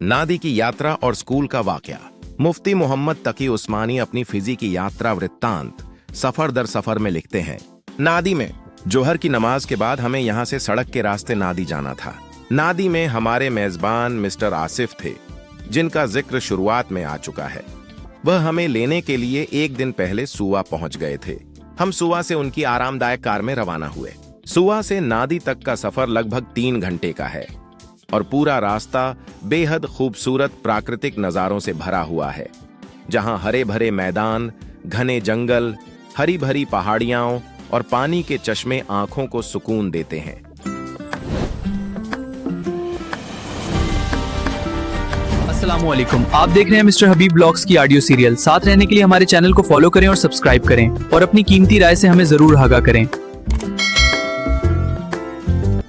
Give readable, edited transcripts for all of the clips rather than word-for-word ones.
नादी की यात्रा और स्कूल का वाकया। मुफ्ती मोहम्मद तकी उस्मानी अपनी फिजी की यात्रा वृत्तांत सफर दर सफर में लिखते हैं। नादी में जोहर की नमाज के बाद हमें यहाँ से सड़क के रास्ते नादी जाना था। नादी में हमारे मेजबान मिस्टर आसिफ थे, जिनका जिक्र शुरुआत में आ चुका है। वह हमें लेने के लिए एक दिन पहले सुवा पहुंच गए थे। हम सुवा से उनकी आरामदायक कार में रवाना हुए। सुवा से नादी तक का सफर लगभग 3 घंटे का है और पूरा रास्ता बेहद खूबसूरत प्राकृतिक नजारों से भरा हुआ है, जहां हरे भरे मैदान, घने जंगल, हरी भरी पहाड़ियां और पानी के चश्मे आंखों को सुकून देते हैं। अस्सलामुअलैकुम, आप देख रहे हैं मिस्टर हबीब ब्लॉग्स की ऑडियो सीरियल। साथ रहने के लिए हमारे चैनल को फॉलो करें और सब्सक्राइब करें और अपनी कीमती राय से हमें जरूर आगाह करें।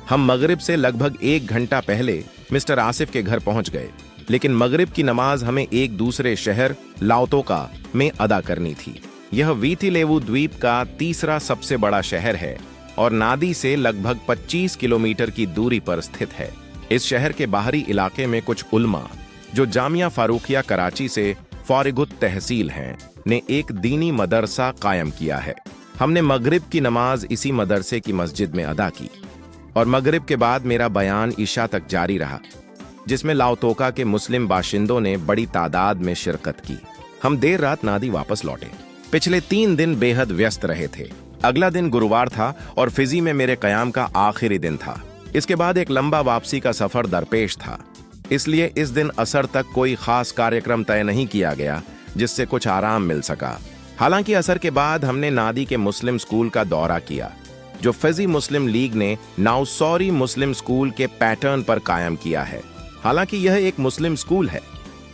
हम मगरिब से लगभग 1 घंटा पहले मिस्टर आसिफ के घर पहुंच गए, लेकिन मगरिब की नमाज हमें एक दूसरे शहर लाओतोका में अदा करनी थी। यह वीथिलेवु द्वीप का तीसरा सबसे बड़ा शहर है और नादी से लगभग 25 किलोमीटर की दूरी पर स्थित है। इस शहर के बाहरी इलाके में कुछ उल्मा, जो जामिया फारूकिया कराची से फारिगुत तहसील हैं, ने एक दीनी मदरसा कायम किया है। हमने मगरिब की नमाज इसी मदरसे की मस्जिद में अदा की और मगरिब के बाद मेरा बयान ईशा तक जारी रहा, जिसमें लाओतोका के मुस्लिम बाशिंदों ने बड़ी तादाद में शिरकत की। हम देर रात नादी वापस लौटे। पिछले 3 दिन बेहद व्यस्त रहे थे। अगला दिन गुरुवार था और फिजी में मेरे कयाम का आखिरी दिन था। इसके बाद एक लंबा वापसी का सफर दरपेश था, इसलिए इस दिन असर तक कोई खास कार्यक्रम तय नहीं किया गया, जिससे कुछ आराम मिल सका। हालांकि असर के बाद हमने नादी के मुस्लिम स्कूल का दौरा किया, जो फिजी मुस्लिम लीग ने नाउसौरी मुस्लिम स्कूल के पैटर्न पर कायम किया है। हालांकि यह एक मुस्लिम स्कूल है,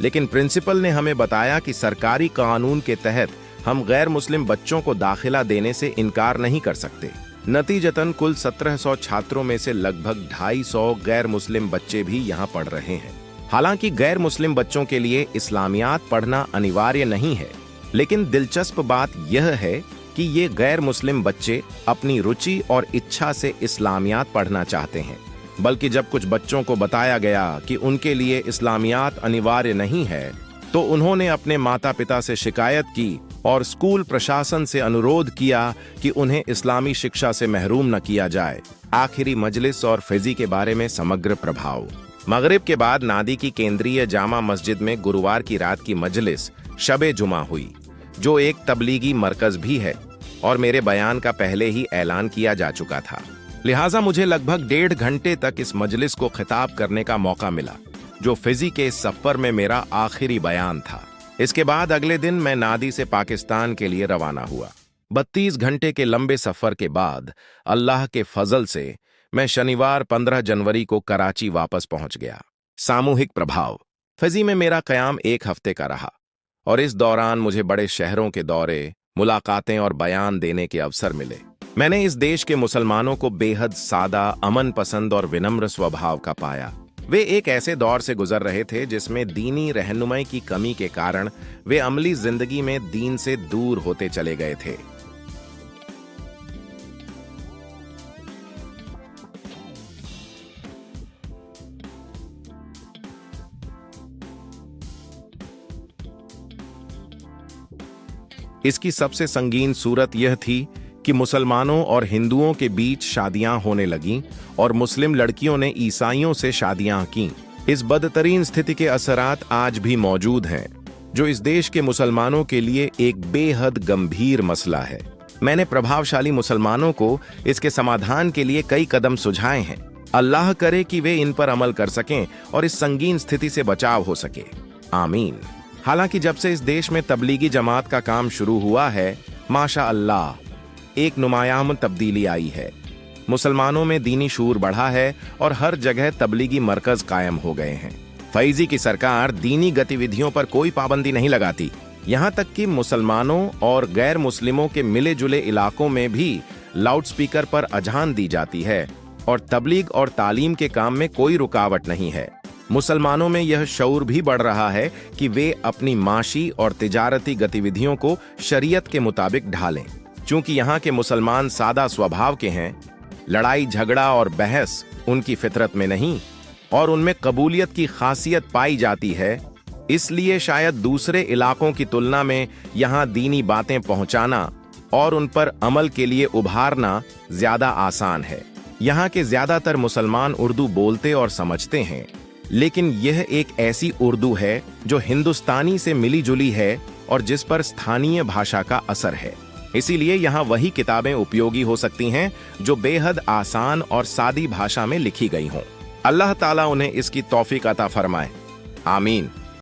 लेकिन प्रिंसिपल ने हमें बताया कि सरकारी कानून के तहत हम गैर मुस्लिम बच्चों को दाखिला देने से इनकार नहीं कर सकते। नतीजतन कुल 1700 छात्रों में से लगभग 250 गैर मुस्लिम बच्चे भी यहाँ पढ़ रहे हैं। हालांकि गैर मुस्लिम बच्चों के लिए इस्लामियात पढ़ना अनिवार्य नहीं है, लेकिन दिलचस्प बात यह है कि ये गैर मुस्लिम बच्चे अपनी रुचि और इच्छा से इस्लामियात पढ़ना चाहते हैं। बल्कि जब कुछ बच्चों को बताया गया कि उनके लिए इस्लामियात अनिवार्य नहीं है, तो उन्होंने अपने माता पिता से शिकायत की और स्कूल प्रशासन से अनुरोध किया कि उन्हें इस्लामी शिक्षा से महरूम न किया जाए। आखिरी मजलिस और फिजी के बारे में समग्र प्रभाव। मगरिब के बाद नादी की केंद्रीय जामा मस्जिद में गुरुवार की रात की मजलिस शबे जुमा हुई, जो एक तबलीगी मरकज भी है और मेरे बयान का पहले ही ऐलान किया जा चुका था। लिहाजा मुझे लगभग 1.5 घंटे तक इस मजलिस को खिताब करने का मौका मिला, जो फिजी के इस सफर में मेरा आखिरी बयान था। इसके बाद अगले दिन मैं नादी से पाकिस्तान के लिए रवाना हुआ। 32 घंटे के लंबे सफर के बाद अल्लाह के फजल से मैं शनिवार 15 जनवरी को कराची वापस पहुंच गया। सामूहिक प्रभाव। फिजी में मेरा कयाम 1 हफ्ते का रहा और इस दौरान मुझे बड़े शहरों के दौरे, मुलाकातें और बयान देने के अवसर मिले। मैंने इस देश के मुसलमानों को बेहद सादा, अमन पसंद और विनम्र स्वभाव का पाया। वे एक ऐसे दौर से गुजर रहे थे जिसमें दीनी रहनुमाई की कमी के कारण वे अमली जिंदगी में दीन से दूर होते चले गए थे। इसकी सबसे संगीन सूरत यह थी कि मुसलमानों और हिंदुओं के बीच शादियां होने लगीं और मुस्लिम लड़कियों ने ईसाइयों से शादियां कीं। इस बदतरीन स्थिति के असरात आज भी मौजूद हैं, जो इस देश के मुसलमानों के लिए एक बेहद गंभीर मसला है। मैंने प्रभावशाली मुसलमानों को इसके समाधान के लिए कई कदम सुझाए हैं। अल्लाह करे कि वे इन पर अमल कर सकें और इस संगीन स्थिति से बचाव हो सके। आमीन। हालांकि जब से इस देश में तबलीगी जमात का काम शुरू हुआ है, माशा अल्लाह, एक नुमायां तब्दीली आई है। मुसलमानों में दीनी शूर बढ़ा है और हर जगह तबलीगी मरकज कायम हो गए हैं। फैजी की सरकार दीनी गतिविधियों पर कोई पाबंदी नहीं लगाती। यहाँ तक कि मुसलमानों और गैर मुस्लिमों के मिले जुले इलाकों में भी लाउडस्पीकर पर अजान दी जाती है और तबलीग और तालीम के काम में कोई रुकावट नहीं है। मुसलमानों में यह शऊर भी बढ़ रहा है कि वे अपनी माशी और तिजारती गतिविधियों को शरीयत के मुताबिक ढालें। चूंकि यहाँ के मुसलमान सादा स्वभाव के हैं, लड़ाई झगड़ा और बहस उनकी फितरत में नहीं, और उनमें कबूलियत की खासियत पाई जाती है, इसलिए शायद दूसरे इलाकों की तुलना में यहाँ दीनी बातें पहुंचाना और उन पर अमल के लिए उभारना ज्यादा आसान है। यहाँ के ज्यादातर मुसलमान उर्दू बोलते और समझते हैं, लेकिन यह एक ऐसी उर्दू है जो हिंदुस्तानी से मिली जुली है और जिस पर स्थानीय भाषा का असर है। इसीलिए यहाँ वही किताबें उपयोगी हो सकती हैं जो बेहद आसान और सादी भाषा में लिखी गई हों। अल्लाह ताला उन्हें इसकी तौफीक अता फरमाए। आमीन।